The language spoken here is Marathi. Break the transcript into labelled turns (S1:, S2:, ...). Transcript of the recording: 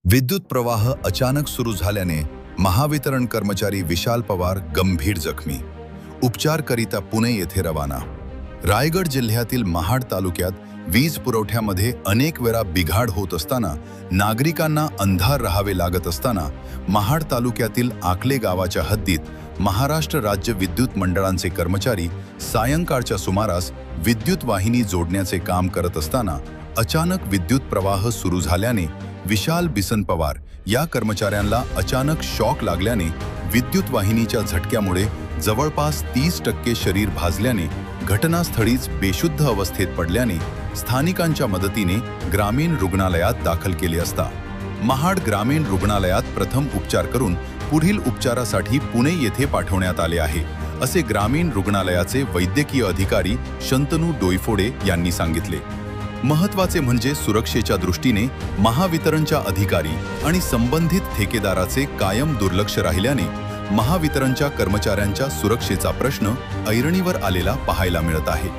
S1: विद्युत प्रवाह अचानक सुरू झाल्याने महावितरण कर्मचारी विशाल पवार गंभीर जखमी. उपचारकरिता पुणे येथे रवाना. रायगड जिल्ह्यातील महाड तालुक्यात वीज पुरवठ्यामध्ये अनेक वेळा बिघाड होत असताना नागरिकांना अंधार राहावे लागत असताना महाड तालुक्यातील आकले गावाच्या हद्दीत महाराष्ट्र राज्य विद्युत मंडळांचे कर्मचारी सायंकाळच्या सुमारास विद्युत वाहिनी जोडण्याचे काम करत असताना अचानक विद्युत प्रवाह सुरू झाल्याने विशाल बिसन पवार या कर्मचाऱ्यांना अचानक शॉक लागल्याने विद्युत वाहिनीच्या झटक्यामुळे जवळपास 30% शरीर भाजल्याने घटनास्थळीच बेशुद्ध अवस्थेत पडल्याने स्थानिकांच्या मदतीने ग्रामीण रुग्णालयात दाखल केले असता महाड ग्रामीण रुग्णालयात प्रथम उपचार करून पुढील उपचारासाठी पुणे येथे पाठवण्यात आले आहे, असे ग्रामीण रुग्णालयाचे वैद्यकीय अधिकारी शंतनू डोईफोडे यांनी सांगितले. महत्त्वाचे म्हणजे सुरक्षेच्या दृष्टीने महावितरणच्या अधिकारी आणि संबंधित ठेकेदाराचे कायम दुर्लक्ष राहिल्याने महावितरणच्या कर्मचाऱ्यांच्या सुरक्षेचा प्रश्न ऐरणीवर आलेला पाहायला मिळत आहे.